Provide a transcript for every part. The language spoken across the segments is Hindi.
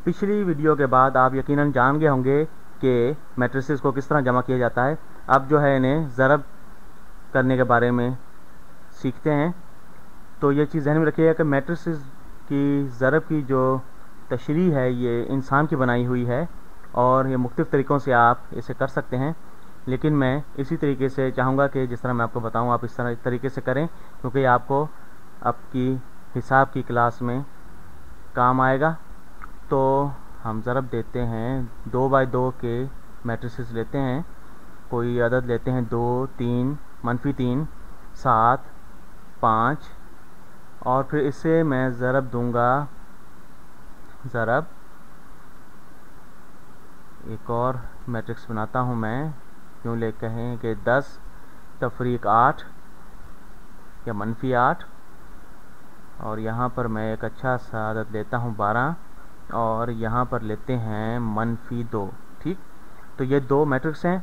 पिछली वीडियो के बाद आप यकीनन जान गए होंगे कि मैट्रिसेस को किस तरह जमा किया जाता है। अब जो है इन्हें ज़रब करने के बारे में सीखते हैं। तो ये चीज़ ध्यान में रखिएगा कि मैट्रिसेस की ज़रब की जो तशरीह है ये इंसान की बनाई हुई है और ये मुख्तलिफ़ तरीक़ों से आप इसे कर सकते हैं, लेकिन मैं इसी तरीके से चाहूँगा कि जिस तरह मैं आपको बताऊँ आप इस तरीके से करें, क्योंकि आपको आपकी हिसाब की क्लास में काम आएगा। तो हम ज़रब देते हैं 2 बाई 2 के मैट्रिसेस लेते हैं, कोई अदद लेते हैं 2, 3, -3, 7, 5 और फिर इसे मैं ज़रब दूंगा। ज़रब एक और मैट्रिक्स बनाता हूँ मैं, यूँ ले कहें कि 10 तफरीक 8 या -8 और यहाँ पर मैं एक अच्छा सा अदद लेता हूँ 12 और यहाँ पर लेते हैं -2। ठीक, तो ये 2 मैट्रिक्स हैं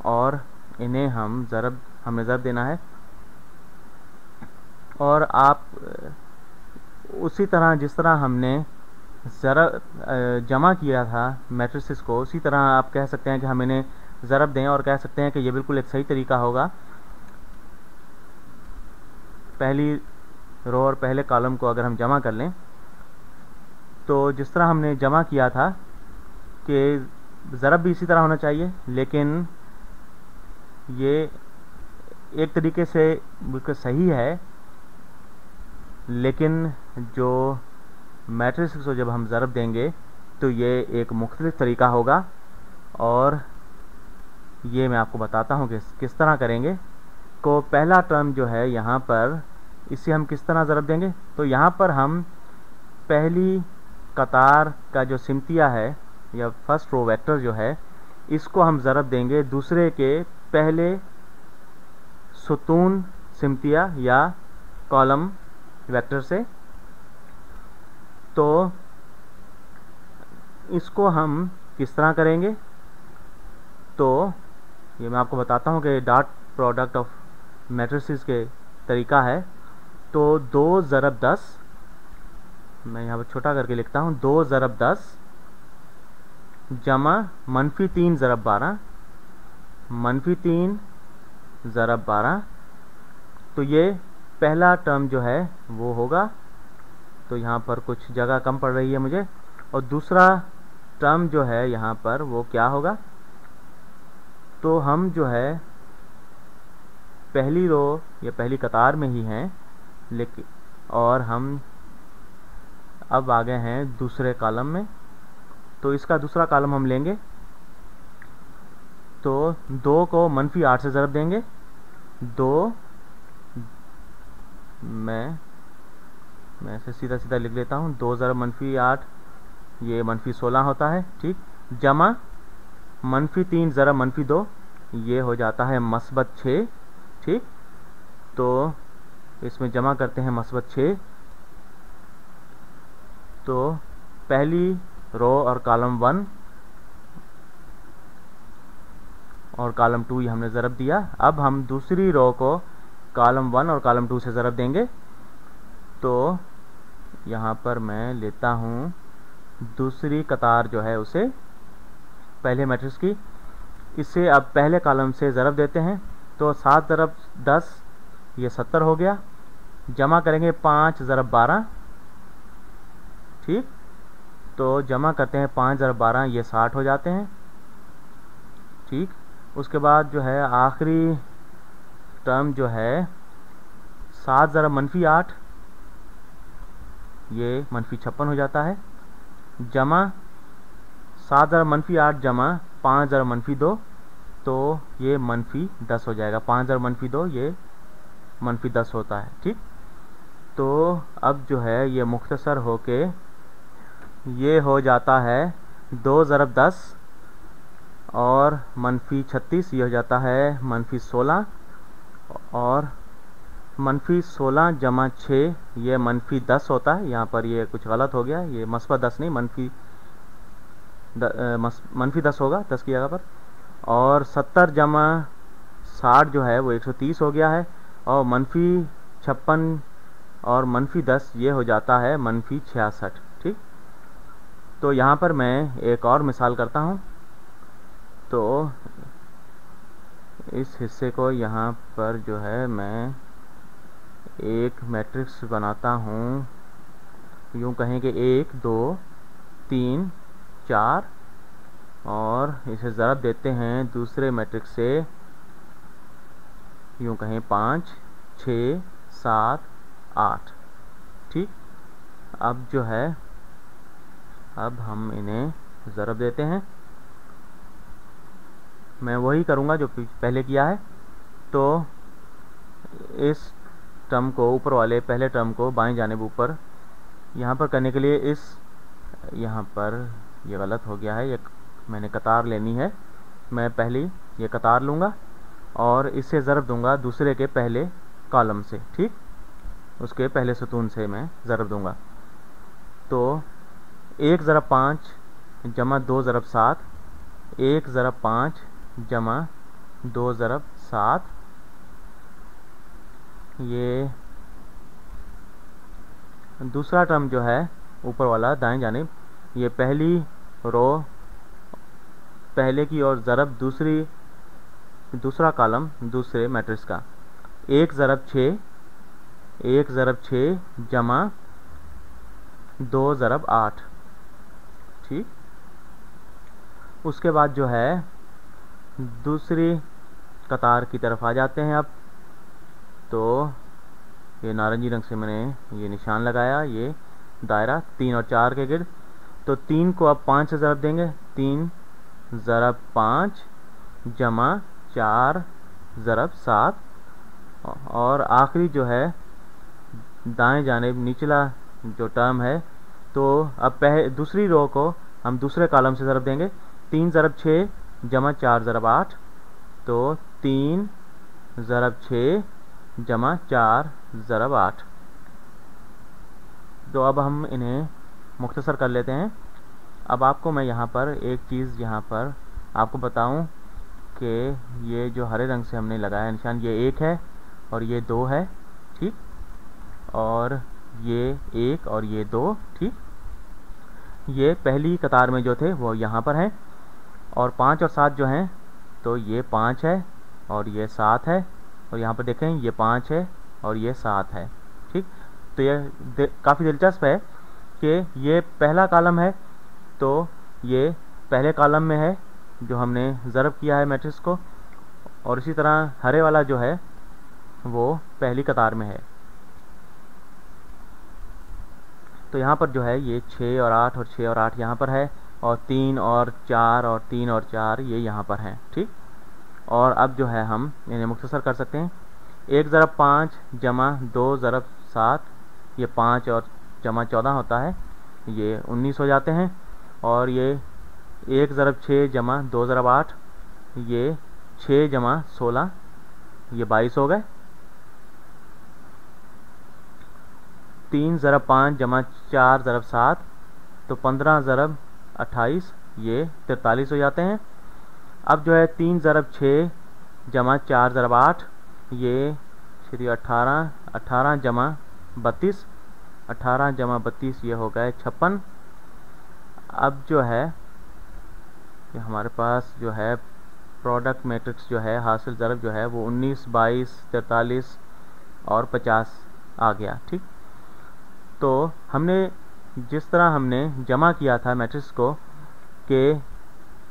और इन्हें हमें ज़रब देना है। और आप उसी तरह जिस तरह हमने जमा किया था मैट्रिसेस को, उसी तरह आप कह सकते हैं कि हम इन्हें ज़रब दें और कह सकते हैं कि ये बिल्कुल एक सही तरीका होगा। पहली रो और पहले कॉलम को अगर हम जमा कर लें तो जिस तरह हमने जमा किया था कि ज़रब भी इसी तरह होना चाहिए, लेकिन ये एक तरीके से बिल्कुल सही है, लेकिन जो मैट्रिक्स को जब हम ज़रब देंगे तो ये एक मुख्तलिफ तरीका होगा और ये मैं आपको बताता हूँ कि किस तरह करेंगे। को पहला टर्म जो है यहाँ पर, इसे हम किस तरह ज़रब देंगे, तो यहाँ पर हम पहली कतार का जो सिमतिया है या फर्स्ट रो वेक्टर जो है, इसको हम ज़रब देंगे दूसरे के पहले सुतून सिमतिया या कॉलम वेक्टर से। तो इसको हम किस तरह करेंगे, तो ये मैं आपको बताता हूँ कि डॉट प्रोडक्ट ऑफ मैट्रिसेस के तरीका है। तो 2 ज़रब 10, मैं यहाँ पर छोटा करके लिखता हूँ, 2 ज़रब 10 जमा -3 ज़रब 12, -3 ज़रब 12। तो ये पहला टर्म जो है वो होगा, तो यहाँ पर कुछ जगह कम पड़ रही है मुझे। और दूसरा टर्म जो है यहाँ पर वो क्या होगा, तो हम जो है पहली रो या पहली कतार में ही हैं, लेकिन और हम अब आ गए हैं दूसरे कॉलम में, तो इसका दूसरा कॉलम हम लेंगे। तो 2 को -8 से ज़रब देंगे। 2 मैं इसे सीधा सीधा लिख लेता हूँ, 2 ज़रब -8 ये -16 होता है। ठीक, जमा -3 ज़रब -2 ये हो जाता है -6। ठीक, तो इसमें जमा करते हैं -6। तो पहली रो और कॉलम 1 और कॉलम 2 ये हमने ज़रब दिया। अब हम दूसरी रो को कॉलम 1 और कॉलम 2 से ज़रब देंगे। तो यहाँ पर मैं लेता हूँ दूसरी कतार जो है उसे, पहले मैट्रिक्स की, इसे अब पहले कॉलम से ज़रब देते हैं। तो 7 ज़रब 10 ये 70 हो गया। जमा करेंगे 5 ज़रब 12। ठीक, तो जमा करते हैं 5 ज़रब 12 ये 60 हो जाते हैं। ठीक, उसके बाद जो है आखिरी टर्म जो है 7 ज़रब -8 ये -56 हो जाता है। जमा 7 ज़रब -8 जमा 5 ज़रब -2 तो ये -10 हो जाएगा। 5 ज़रब -2 ये -10 होता है। ठीक, तो अब जो है ये मुख्तसर होके ये हो जाता है 2 ज़रब 10 और -36 ये हो जाता है -16 और -16 जमा 6 ये -10 होता है। यहाँ पर ये कुछ गलत हो गया, ये -10 नहीं -10 होगा 10 की जगह पर। और 70 जमा 60 जो है वो 130 हो गया है और -56 और -10 ये हो जाता है -66। ठीक, तो यहाँ पर मैं एक और मिसाल करता हूँ। तो इस हिस्से को यहाँ पर जो है मैं एक मैट्रिक्स बनाता हूँ, यूँ कहें कि 1 2 3 4, और इसे ज़रब देते हैं दूसरे मैट्रिक्स से, यूँ कहें 5 6 7 8। ठीक, अब जो है अब हम इन्हें ज़रब देते हैं। मैं वही करूँगा जो पहले किया है। तो इस टर्म को, ऊपर वाले पहले टर्म को बाएं जानिब ऊपर यहाँ पर करने के लिए इस, यहाँ पर ये गलत हो गया है, ये मैंने कतार लेनी है। मैं पहली ये कतार लूँगा और इससे ज़रब दूंगा दूसरे के पहले कॉलम से। ठीक, उसके पहले सतून से मैं ज़रब दूंगा। तो 1 ज़रब 5 जमा 2 ज़रब 7, 1 ज़रब 5 जमा 2 ज़रब 7। ये दूसरा टर्म जो है ऊपर वाला दाएं जानिब, ये पहली रो पहले की और ज़रब दूसरा कॉलम दूसरे मैट्रिक्स का। 1 ज़रब 6, 1 ज़रब 6 जमा 2 ज़रब 8। ठीक, उसके बाद जो है दूसरी कतार की तरफ आ जाते हैं। अब तो ये नारंगी रंग से मैंने ये निशान लगाया, ये दायरा 3 और 4 के गिर्द। तो 3 को अब 5 से ज़रब देंगे, 3 ज़रब 5 जमा 4 ज़रब 7, और आखिरी जो है दाएं जानिब निचला जो टर्म है, तो अब दूसरी रो को हम दूसरे कॉलम से ज़रब देंगे। 3 ज़रब 6 जमा 4 ज़रब 8, तो 3 ज़रब 6 जमा 4 ज़रब 8। तो अब हम इन्हें मुख्तसर कर लेते हैं। अब आपको मैं यहाँ पर एक चीज़ यहाँ पर आपको बताऊं कि ये जो हरे रंग से हमने लगाया निशान, ये 1 है और ये 2 है। ठीक, और ये 1 और ये 2। ठीक, ये पहली कतार में जो थे वो यहाँ पर हैं, और 5 और 7 जो हैं, तो ये 5 है और ये 7 है, और यहाँ पर देखें ये 5 है और ये 7 है। ठीक, तो ये काफ़ी दिलचस्प है कि ये पहला कॉलम है, तो ये पहले कॉलम में है जो हमने ज़रब किया है मैट्रिक्स को, और इसी तरह हरे वाला जो है वो पहली कतार में है। तो यहाँ पर जो है ये 6 और 8 और 6 और 8 यहाँ पर है, और 3 और 4 और 3 और 4 ये यहाँ पर हैं। ठीक, और अब जो है हम इन्हें मुख्तसर कर सकते हैं। 1 ज़रब 5 जमा 2 ज़रब 7, ये 5 और जमा 14 होता है, ये 19 हो जाते हैं। और ये 1 ज़रब 6 जमा 2 ज़रब 8, ये 6 जमा 16, ये 22 हो गए। 3 ज़रब 5 जमा 4 ज़रब 7, तो 15 ज़रब 28, ये 43 हो जाते हैं। अब जो है 3 ज़रब 6 जमा 4 ज़रब 8, ये 18, 18 जमा 32, 18 जमा 32 ये हो गए 56। अब जो है ये हमारे पास जो है प्रोडक्ट मैट्रिक्स जो है हासिल ज़रब जो है वो 19, 22, 43 और 50 आ गया। ठीक, तो हमने जिस तरह हमने जमा किया था मैट्रिक्स को कि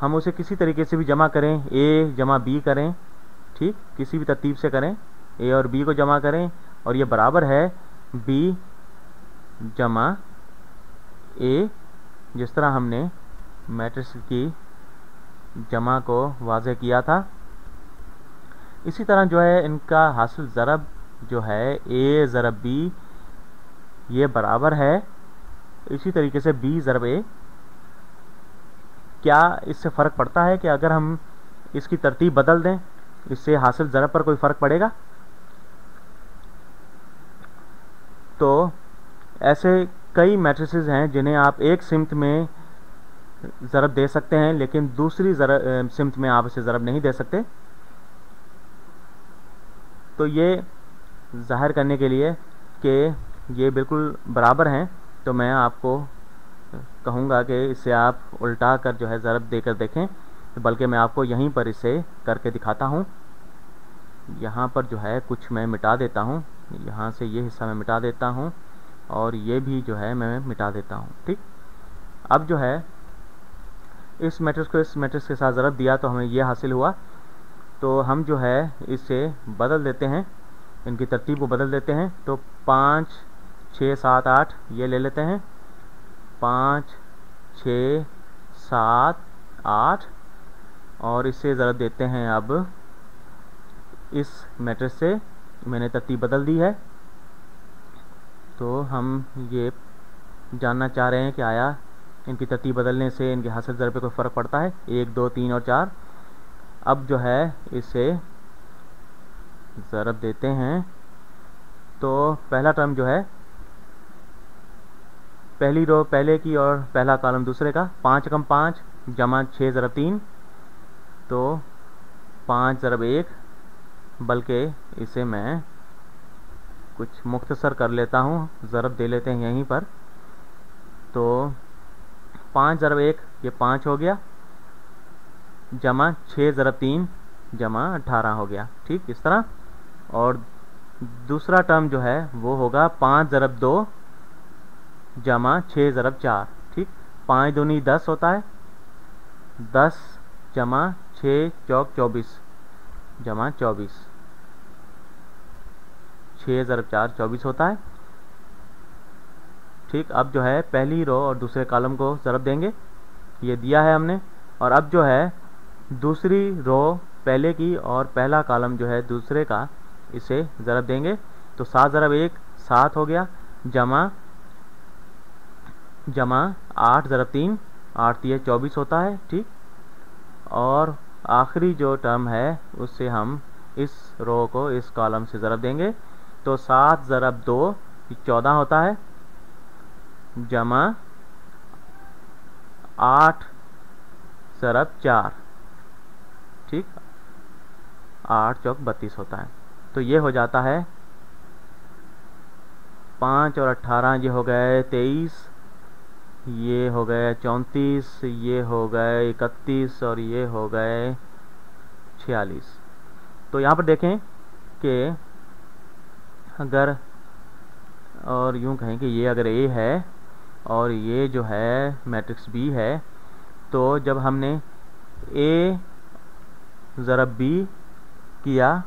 हम उसे किसी तरीके से भी जमा करें, ए जमा बी करें, ठीक, किसी भी तरतीब से करें, ए और बी को जमा करें, और ये बराबर है बी जमा ए, जिस तरह हमने मैट्रिक्स की जमा को वाज़ेह किया था। इसी तरह जो है इनका हासिल ज़रब जो है ए ज़रब बी, ये बराबर है इसी तरीके से बी ज़रब ए। क्या इससे फ़र्क पड़ता है कि अगर हम इसकी तरतीब बदल दें, इससे हासिल ज़रब पर कोई फ़र्क पड़ेगा? तो ऐसे कई मैट्रिसेस हैं जिन्हें आप एक सिमत में ज़रब दे सकते हैं, लेकिन दूसरी सिमत में आप इसे ज़रब नहीं दे सकते। तो ये ज़ाहिर करने के लिए कि ये बिल्कुल बराबर हैं, तो मैं आपको कहूँगा कि इसे आप उल्टा कर जो है ज़रब देकर देखें, बल्कि मैं आपको यहीं पर इसे करके दिखाता हूँ। यहाँ पर जो है कुछ मैं मिटा देता हूँ, यहाँ से ये हिस्सा मैं मिटा देता हूँ और ये भी जो है मैं मिटा देता हूँ। ठीक, अब जो है इस मैट्रिक्स को इस मैट्रिक्स के साथ ज़रब दिया तो हमें ये हासिल हुआ। तो हम जो है इसे बदल देते हैं, इनकी तरतीब को बदल देते हैं। तो 5 6 7 8 ये ले लेते हैं, 5 6 7 8 और इससे ज़रब देते हैं। अब इस मैट्रिक्स से मैंने तरतीब बदल दी है, तो हम ये जानना चाह रहे हैं कि आया इनकी तरतीब बदलने से इनके हासिल ज़रब पे कोई फ़र्क पड़ता है। 1 2 3 और 4। अब जो है इसे ज़रब देते हैं। तो पहला टर्म जो है, पहली रो पहले की और पहला कॉलम दूसरे का, 5 × 5 जमा 6 ज़रब 3, तो 5 ज़रब 1, बल्कि इसे मैं कुछ मुख्तसर कर लेता हूँ, ज़रब दे लेते हैं यहीं पर। तो 5 ज़रब 1 ये 5 हो गया, जमा 6 ज़रब 3 जमा 18 हो गया। ठीक, इस तरह। और दूसरा टर्म जो है वो होगा 5 ज़रब 2 जमा 6 ज़रब 4। ठीक, 5 दूनी 10 होता है, 10 जमा 6 चौक 24 जमा 24, 6 ज़रब 4 24 होता है। ठीक, अब जो है पहली रो और दूसरे कॉलम को ज़रब देंगे, ये दिया है हमने। और अब जो है दूसरी रो पहले की और पहला कॉलम जो है दूसरे का, इसे ज़रब देंगे। तो 7 ज़रब 1 7 हो गया, जमा 8 ज़रब 3 8 3 24 होता है। ठीक, और आखिरी जो टर्म है उससे हम इस रो को इस कॉलम से ज़रब देंगे। तो 7 ज़रब 2 14 होता है, जमा 8 ज़रब 4। ठीक, 8 चौक 32 होता है। तो ये हो जाता है 5 और 18 ये हो गए 23, ये हो गए 34, ये हो गए 31 और ये हो गए 46। तो यहाँ पर देखें कि अगर, और यूँ कहें कि ये अगर A है और ये जो है मैट्रिक्स B है, तो जब हमने A ज़रब B किया,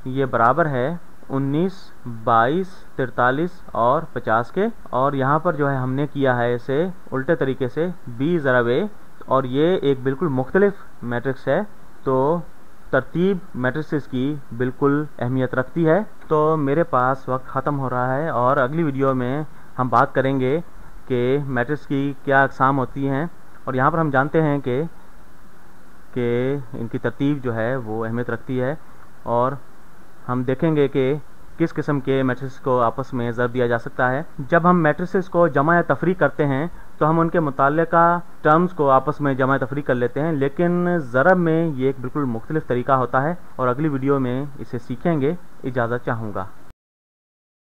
ये बराबर है 19 22 43 और 50 के। और यहाँ पर जो है हमने किया है इसे उल्टे तरीके से, B ज़रब A, और ये एक बिल्कुल मुख्तलिफ मैट्रिक्स है, तो तरतीब मैट्रिसेस की बिल्कुल अहमियत रखती है। तो मेरे पास वक्त ख़त्म हो रहा है और अगली वीडियो में हम बात करेंगे कि मैट्रिक्स की क्या अक़साम होती हैं, और यहाँ पर हम जानते हैं कि इनकी तरतीब जो है वो अहमियत रखती है। और हम देखेंगे कि किस किस्म के मैट्रिक्स को आपस में ज़रब दिया जा सकता है। जब हम मैट्रिसेस को जमा या तफरीक करते हैं तो हम उनके मुताल्लिका टर्म्स को आपस में जमा या तफरीक कर लेते हैं, लेकिन ज़रब में ये एक बिल्कुल मुख्तलिफ तरीका होता है और अगली वीडियो में इसे सीखेंगे। इजाज़त चाहूँगा।